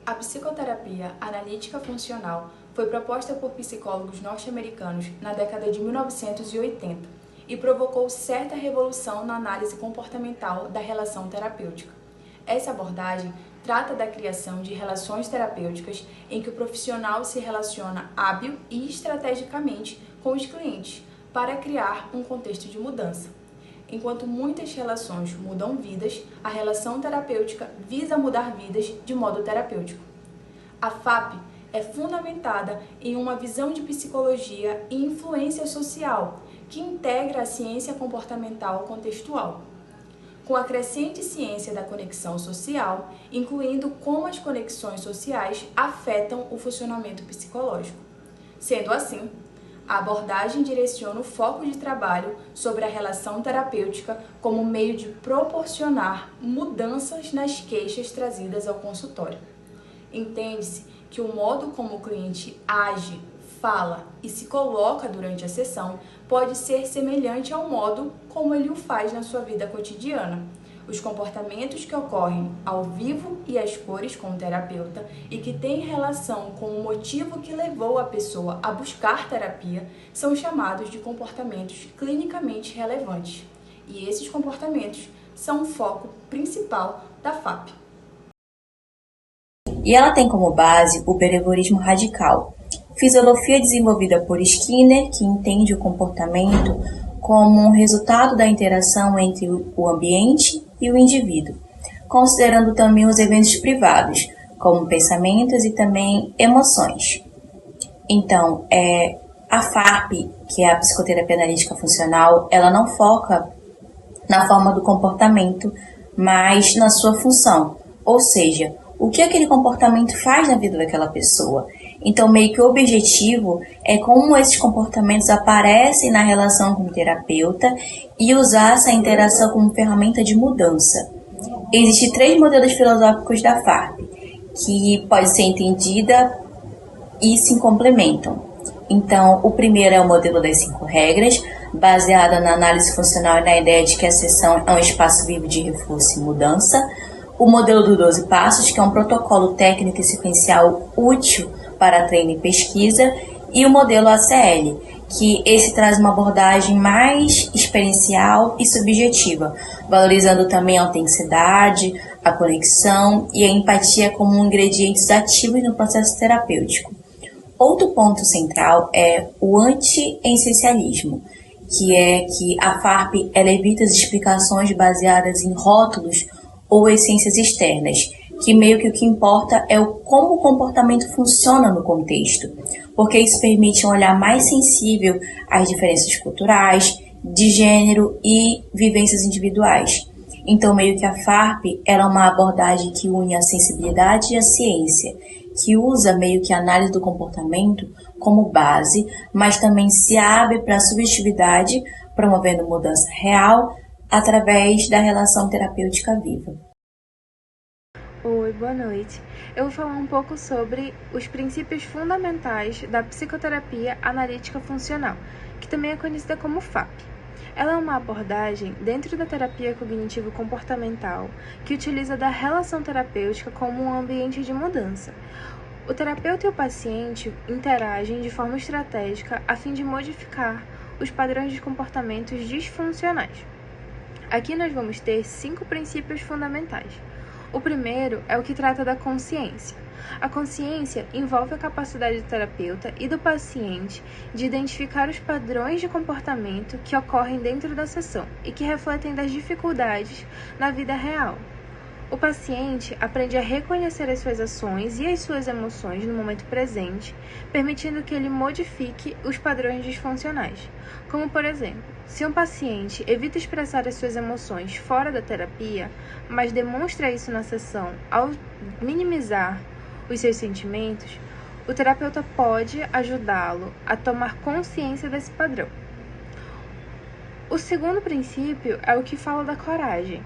A psicoterapia analítica funcional foi proposta por psicólogos norte-americanos na década de 1980 e provocou certa revolução na análise comportamental da relação terapêutica. Essa abordagem trata da criação de relações terapêuticas em que o profissional se relaciona hábil e estrategicamente com os clientes para criar um contexto de mudança. Enquanto muitas relações mudam vidas, a relação terapêutica visa mudar vidas de modo terapêutico. A FAP é fundamentada em uma visão de psicologia e influência social que integra a ciência comportamental contextual, com a crescente ciência da conexão social, incluindo como as conexões sociais afetam o funcionamento psicológico. Sendo assim, a abordagem direciona o foco de trabalho sobre a relação terapêutica como meio de proporcionar mudanças nas queixas trazidas ao consultório. Entende-se que o modo como o cliente age, fala e se coloca durante a sessão pode ser semelhante ao modo como ele o faz na sua vida cotidiana. Os comportamentos que ocorrem ao vivo e às cores com o terapeuta e que têm relação com o motivo que levou a pessoa a buscar terapia são chamados de comportamentos clinicamente relevantes. E esses comportamentos são o foco principal da FAP. E ela tem como base o behaviorismo radical, filosofia desenvolvida por Skinner, que entende o comportamento como um resultado da interação entre o ambiente e o indivíduo, considerando também os eventos privados, como pensamentos e também emoções. Então, a FARP, que é a psicoterapia analítica funcional, ela não foca na forma do comportamento, mas na sua função, ou seja, o que aquele comportamento faz na vida daquela pessoa. Então, meio que o objetivo é como esses comportamentos aparecem na relação com o terapeuta e usar essa interação como ferramenta de mudança. Existem 3 modelos filosóficos da FARP, que podem ser entendida e se complementam. Então, o primeiro é o modelo das 5 regras, baseado na análise funcional e na ideia de que a sessão é um espaço vivo de reforço e mudança. O modelo dos 12 passos, que é um protocolo técnico e sequencial útil para treino e pesquisa, e o modelo ACL, que esse traz uma abordagem mais experiencial e subjetiva, valorizando também a autenticidade, a conexão e a empatia como ingredientes ativos no processo terapêutico. Outro ponto central é o anti-essencialismo, que é que a FARP ela evita as explicações baseadas em rótulos ou essências externas, que meio que o que importa é como o comportamento funciona no contexto, porque isso permite um olhar mais sensível às diferenças culturais, de gênero e vivências individuais. Então, meio que a FARP ela é uma abordagem que une a sensibilidade e a ciência, que usa meio que a análise do comportamento como base, mas também se abre para a subjetividade, promovendo mudança real através da relação terapêutica viva. Oi, boa noite. Eu vou falar um pouco sobre os princípios fundamentais da psicoterapia analítica funcional, que também é conhecida como FAP. Ela é uma abordagem dentro da terapia cognitivo-comportamental que utiliza da relação terapêutica como um ambiente de mudança. O terapeuta e o paciente interagem de forma estratégica a fim de modificar os padrões de comportamentos disfuncionais. Aqui nós vamos ter 5 princípios fundamentais. O primeiro é o que trata da consciência. A consciência envolve a capacidade do terapeuta e do paciente de identificar os padrões de comportamento que ocorrem dentro da sessão e que refletem das dificuldades na vida real. O paciente aprende a reconhecer as suas ações e as suas emoções no momento presente, permitindo que ele modifique os padrões disfuncionais. Como, por exemplo, se um paciente evita expressar as suas emoções fora da terapia, mas demonstra isso na sessão ao minimizar os seus sentimentos, o terapeuta pode ajudá-lo a tomar consciência desse padrão. O segundo princípio é o que fala da coragem.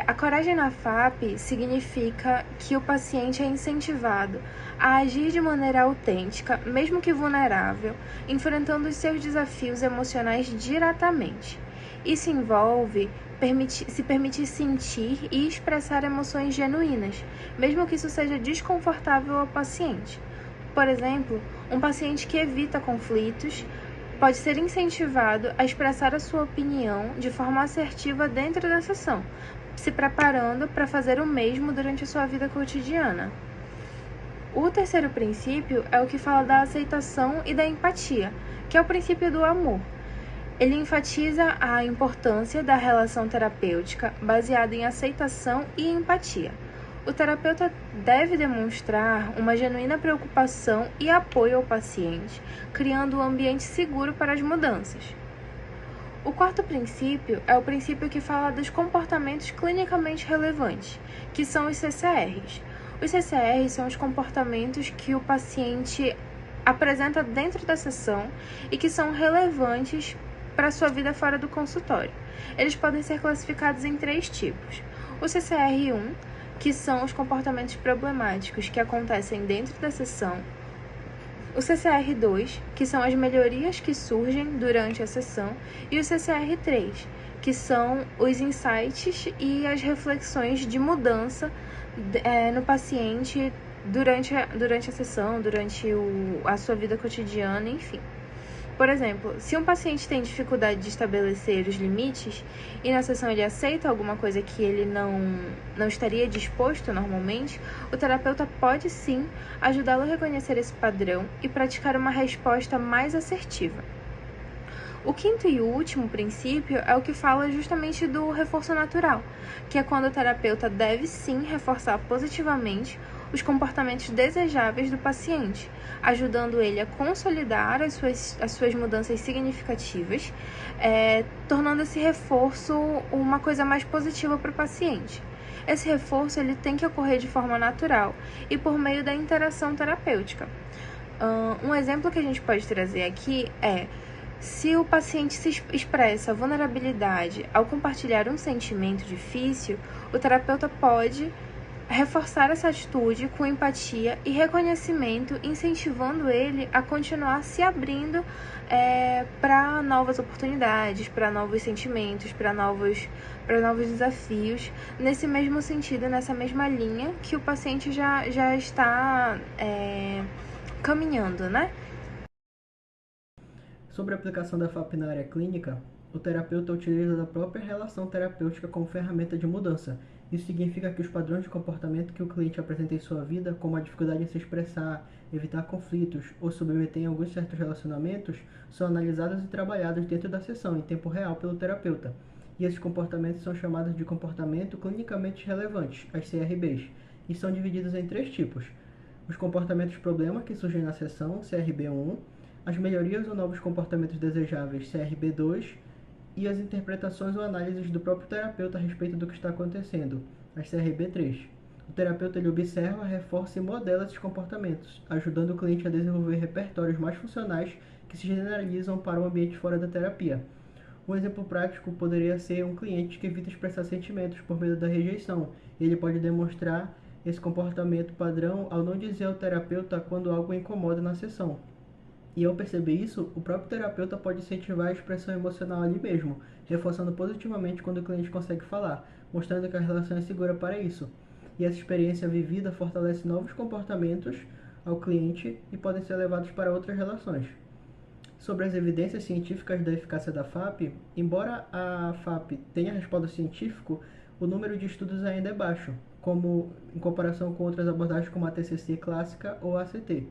A coragem na FAP significa que o paciente é incentivado a agir de maneira autêntica, mesmo que vulnerável, enfrentando os seus desafios emocionais diretamente. Isso envolve se permitir sentir e expressar emoções genuínas, mesmo que isso seja desconfortável ao paciente. Por exemplo, um paciente que evita conflitos pode ser incentivado a expressar a sua opinião de forma assertiva dentro da sessão, se preparando para fazer o mesmo durante a sua vida cotidiana. O terceiro princípio é o que fala da aceitação e da empatia, que é o princípio do amor. Ele enfatiza a importância da relação terapêutica baseada em aceitação e empatia. O terapeuta deve demonstrar uma genuína preocupação e apoio ao paciente, criando um ambiente seguro para as mudanças. O quarto princípio é o princípio que fala dos comportamentos clinicamente relevantes, que são os CCRs. Os CCRs são os comportamentos que o paciente apresenta dentro da sessão e que são relevantes para a sua vida fora do consultório. Eles podem ser classificados em 3 tipos. O CCR1, que são os comportamentos problemáticos que acontecem dentro da sessão. O CCR2, que são as melhorias que surgem durante a sessão. E o CCR3, que são os insights e as reflexões de mudança no paciente durante a sessão, durante a sua vida cotidiana, enfim. Por exemplo, se um paciente tem dificuldade de estabelecer os limites e na sessão ele aceita alguma coisa que ele não estaria disposto normalmente, o terapeuta pode sim ajudá-lo a reconhecer esse padrão e praticar uma resposta mais assertiva. O quinto e último princípio é o que fala justamente do reforço natural, que é quando o terapeuta deve sim reforçar positivamente os comportamentos desejáveis do paciente, ajudando ele a consolidar as suas mudanças significativas, tornando esse reforço uma coisa mais positiva para o paciente. Esse reforço ele tem que ocorrer de forma natural e por meio da interação terapêutica. Um exemplo que a gente pode trazer aqui é: se o paciente se expressa vulnerabilidade ao compartilhar um sentimento difícil, o terapeuta pode reforçar essa atitude com empatia e reconhecimento, incentivando ele a continuar se abrindo para novas oportunidades, para novos sentimentos, para novos desafios, nesse mesmo sentido, nessa mesma linha que o paciente já está caminhando, né? Sobre a aplicação da FAP na área clínica, o terapeuta utiliza a própria relação terapêutica como ferramenta de mudança. Isso significa que os padrões de comportamento que o cliente apresenta em sua vida, como a dificuldade em se expressar, evitar conflitos ou submeter em alguns certos relacionamentos, são analisados e trabalhados dentro da sessão, em tempo real, pelo terapeuta. E esses comportamentos são chamados de comportamento clinicamente relevantes, as CRBs, e são divididos em 3 tipos. Os comportamentos problema que surgem na sessão, CRB1, as melhorias ou novos comportamentos desejáveis, CRB2, e as interpretações ou análises do próprio terapeuta a respeito do que está acontecendo, as CRB3. O terapeuta ele observa, reforça e modela esses comportamentos, ajudando o cliente a desenvolver repertórios mais funcionais que se generalizam para o ambiente fora da terapia. Um exemplo prático poderia ser um cliente que evita expressar sentimentos por medo da rejeição. Ele pode demonstrar esse comportamento padrão ao não dizer ao terapeuta quando algo o incomoda na sessão. E ao perceber isso, o próprio terapeuta pode incentivar a expressão emocional ali mesmo, reforçando positivamente quando o cliente consegue falar, mostrando que a relação é segura para isso. E essa experiência vivida fortalece novos comportamentos ao cliente e podem ser levados para outras relações. Sobre as evidências científicas da eficácia da FAP, embora a FAP tenha respaldo científico, o número de estudos ainda é baixo, como em comparação com outras abordagens como a TCC clássica ou a ACT.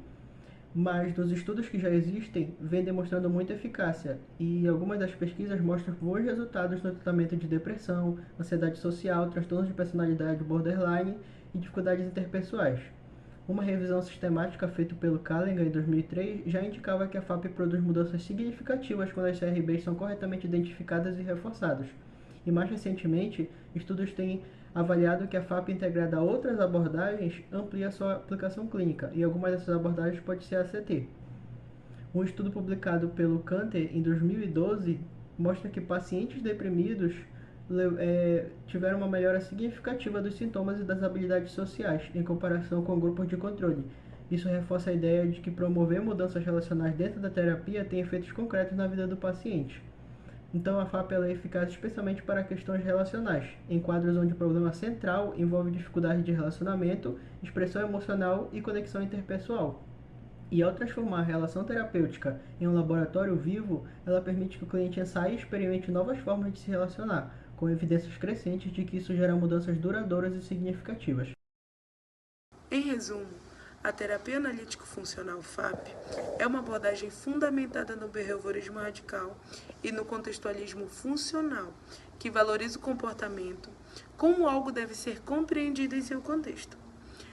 Mas dos estudos que já existem, vem demonstrando muita eficácia, e algumas das pesquisas mostram bons resultados no tratamento de depressão, ansiedade social, transtornos de personalidade borderline e dificuldades interpessoais. Uma revisão sistemática feita pelo Callaghan em 2003 já indicava que a FAP produz mudanças significativas quando as CRBs são corretamente identificadas e reforçadas. E mais recentemente, estudos têm avaliado que a FAP integrada a outras abordagens amplia sua aplicação clínica, e algumas dessas abordagens pode ser a ACT. Um estudo publicado pelo Canter em 2012 mostra que pacientes deprimidos tiveram uma melhora significativa dos sintomas e das habilidades sociais em comparação com grupos de controle. Isso reforça a ideia de que promover mudanças relacionais dentro da terapia tem efeitos concretos na vida do paciente. Então a FAP ela é eficaz especialmente para questões relacionais, em quadros onde o problema central envolve dificuldade de relacionamento, expressão emocional e conexão interpessoal. E ao transformar a relação terapêutica em um laboratório vivo, ela permite que o cliente ensaie e experimente novas formas de se relacionar, com evidências crescentes de que isso gera mudanças duradouras e significativas. Em resumo, a terapia analítico-funcional FAP é uma abordagem fundamentada no behaviorismo radical e no contextualismo funcional, que valoriza o comportamento como algo deve ser compreendido em seu contexto.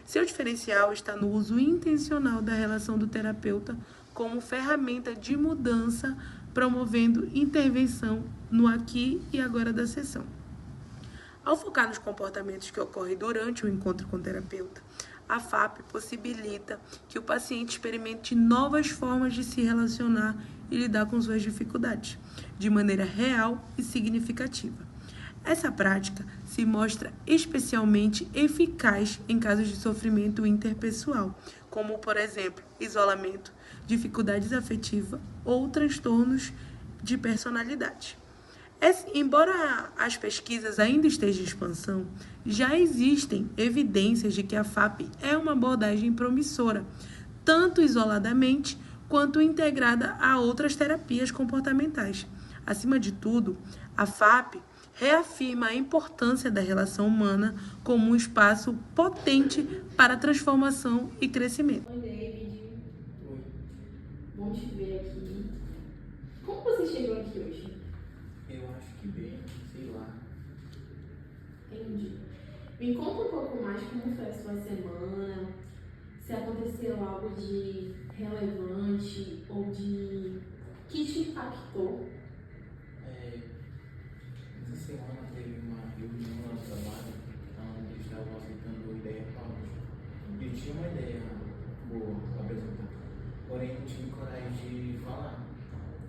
Seu diferencial está no uso intencional da relação do terapeuta como ferramenta de mudança, promovendo intervenção no aqui e agora da sessão. Ao focar nos comportamentos que ocorrem durante o encontro com o terapeuta, a FAP possibilita que o paciente experimente novas formas de se relacionar e lidar com suas dificuldades, de maneira real e significativa. Essa prática se mostra especialmente eficaz em casos de sofrimento interpessoal, como, por exemplo, isolamento, dificuldades afetivas ou transtornos de personalidade. Embora as pesquisas ainda estejam em expansão, já existem evidências de que a FAP é uma abordagem promissora, tanto isoladamente quanto integrada a outras terapias comportamentais. Acima de tudo, a FAP reafirma a importância da relação humana como um espaço potente para transformação e crescimento. Oi, David. Oi. Bom te ver aqui. Como você chegou aqui hoje? Eu acho que bem, sei lá. Entendi. Me conta um pouco mais como foi a sua semana, se aconteceu algo de relevante ou de que te impactou. Essa semana teve uma reunião no trabalho onde eles estavam aceitando ideia própria. E eu tinha uma ideia boa para apresentar, porém não tive coragem de falar.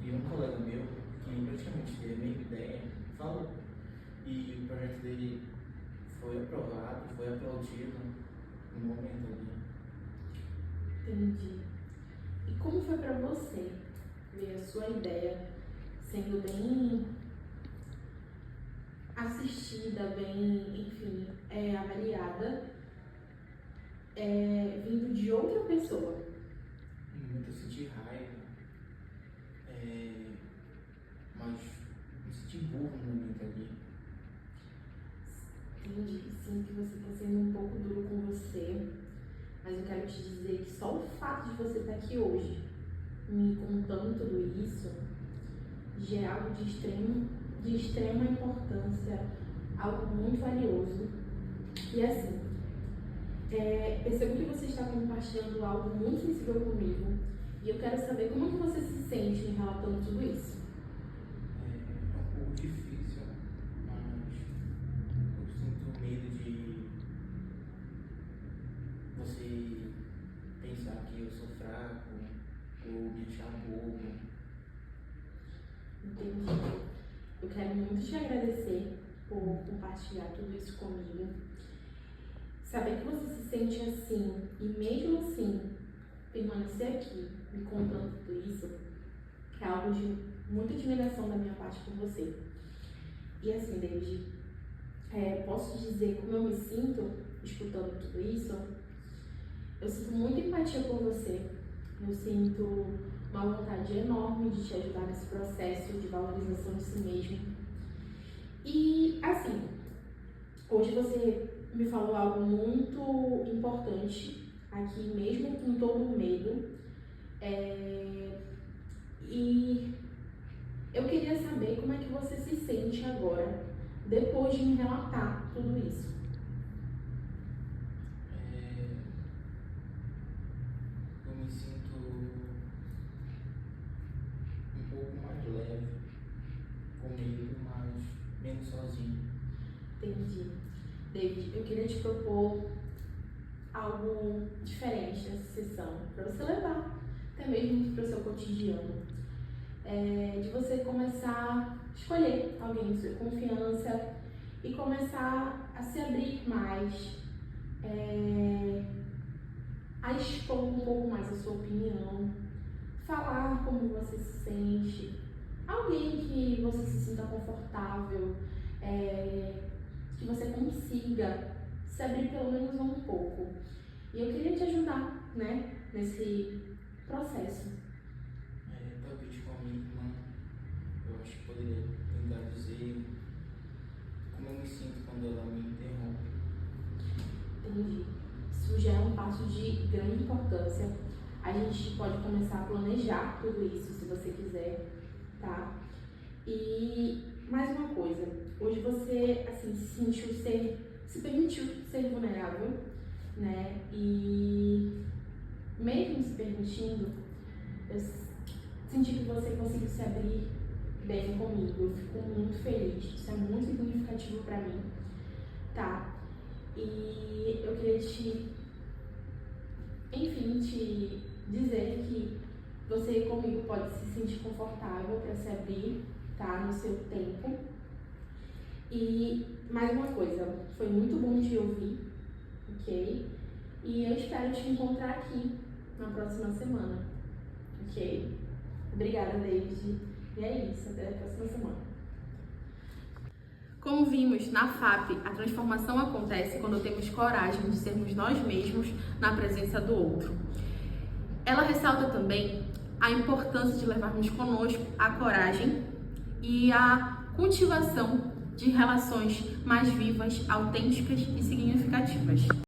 E um colega meu, que praticamente teve a mesma ideia, falou. E o projeto dele foi aprovado, foi aplaudido no momento ali. Entendi. E como foi para você ver a sua ideia sendo bem assistida, bem, enfim, avaliada, vindo de outra pessoa? Eu senti raiva, mas me senti burro no momento ali. Entendi, sim, que você está sendo um pouco duro com você, mas eu quero te dizer que só o fato de você estar aqui hoje, me contando tudo isso, já é algo de extrema importância, algo muito valioso. E assim, percebo que você está compartilhando algo muito sensível comigo, e eu quero saber como que você se sente em relatando tudo isso. É um pouco difícil, mas eu sinto medo de você pensar que eu sou fraco ou me achar bobo. Entendi. Eu quero muito te agradecer por compartilhar tudo isso comigo. Saber que você se sente assim e mesmo assim permanecer aqui me contando tudo isso é algo de muita admiração da minha parte por você. E assim, David, posso te dizer como eu me sinto escutando tudo isso? Eu sinto muita empatia por você. Eu sinto uma vontade enorme de te ajudar nesse processo de valorização de si mesmo. E assim, hoje você me falou algo muito importante aqui, mesmo com todo o medo. E eu queria saber como é que você se sente agora, depois de me relatar tudo isso. Eu me sinto um pouco mais leve comigo, mas menos sozinho. Entendi. David, eu queria te propor algo diferente nessa sessão, para você levar até mesmo para o seu cotidiano. De você começar a escolher alguém de sua confiança e começar a se abrir mais, a expor um pouco mais a sua opinião, falar como você se sente, alguém que você se sinta confortável, que você consiga se abrir pelo menos um pouco. E eu queria te ajudar, né, nesse processo. Talvez com a minha irmã, eu acho que poderia tentar dizer como eu me sinto quando ela me interrompe. Entendi. Isso já é um passo de grande importância. A gente pode começar a planejar tudo isso, se você quiser, tá? E mais uma coisa, hoje você, assim, se permitiu ser vulnerável, né? E mesmo se permitindo, eu senti que você conseguiu se abrir bem comigo. Eu fico muito feliz, isso é muito significativo pra mim, tá? E eu queria te dizer que você comigo pode se sentir confortável para se abrir, tá? No seu tempo. E mais uma coisa, foi muito bom te ouvir, ok? E eu espero te encontrar aqui na próxima semana, ok? Obrigada, David. E é isso, até a próxima semana. Como vimos na FAP, a transformação acontece quando temos coragem de sermos nós mesmos na presença do outro. Ela ressalta também a importância de levarmos conosco a coragem e a cultivação de relações mais vivas, autênticas e significativas.